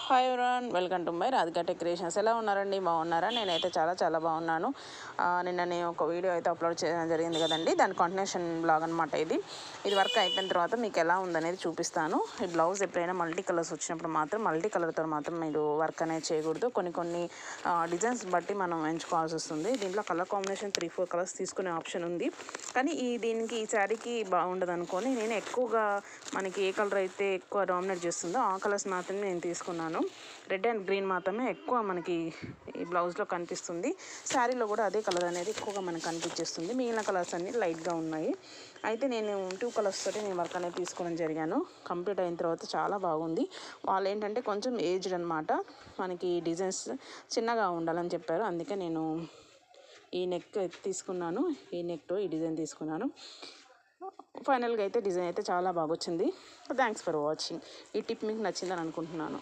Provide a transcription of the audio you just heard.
Hi everyone, welcome to my Radhika tech creations. ఎలా ఉన్నారండి? బాగున్నారా? నేనైతే చాలా బాగున్నాను. నిన్న నేను ఒక వీడియో అయితే అప్లోడ్ చేయడం జరిగింది కదండి, దాని కంటిన్యూషన్ బ్లాగ్ అనమాట. ఇది వర్క్ అయిపోయిన తర్వాత మీకు ఎలా ఉందనేది చూపిస్తాను. ఈ బ్లౌజ్ ఎప్పుడైనా మల్టీ కలర్స్ వచ్చినప్పుడు మాత్రం మల్టీ కలర్తో మాత్రం మీరు వర్క్ అనేది చేయకూడదు. కొన్ని డిజైన్స్ బట్టి మనం ఎంచుకోవాల్సి వస్తుంది. దీంట్లో కలర్ కాంబినేషన్ 3-4 కలర్స్ తీసుకునే ఆప్షన్ ఉంది. కానీ ఈ శారీకి బాగుండదు అనుకొని నేను ఎక్కువగా మనకి ఏ కలర్ అయితే ఎక్కువ డామినేట్ చేస్తుందో ఆ కలర్స్ మాత్రమే నేను తీసుకున్నాను. రెడ్ అండ్ గ్రీన్ మాత్రమే ఎక్కువ మనకి ఈ బ్లౌజ్లో కనిపిస్తుంది. శారీలో కూడా అదే కలర్ అనేది ఎక్కువగా మనకు కనిపించేస్తుంది. మిగిలిన కలర్స్ అన్నీ లైట్గా ఉన్నాయి. అయితే నేను 2 కలర్స్ తోటి నేను వర్క్ అనేది తీసుకోవడం జరిగాను. కంప్లీట్ అయిన తర్వాత చాలా బాగుంది. వాళ్ళు ఏంటంటే కొంచెం ఏజ్డ్ అనమాట, మనకి డిజైన్స్ చిన్నగా ఉండాలని చెప్పారు. అందుకే నేను ఈ నెక్ తీసుకున్నాను. ఈ నెక్తో ఈ డిజైన్ తీసుకున్నాను. ఫైనల్గా అయితే డిజైన్ అయితే చాలా బాగా వచ్చింది. Thanks for watching. ఈ టిప్ మీకు నచ్చిందని అనుకుంటున్నాను.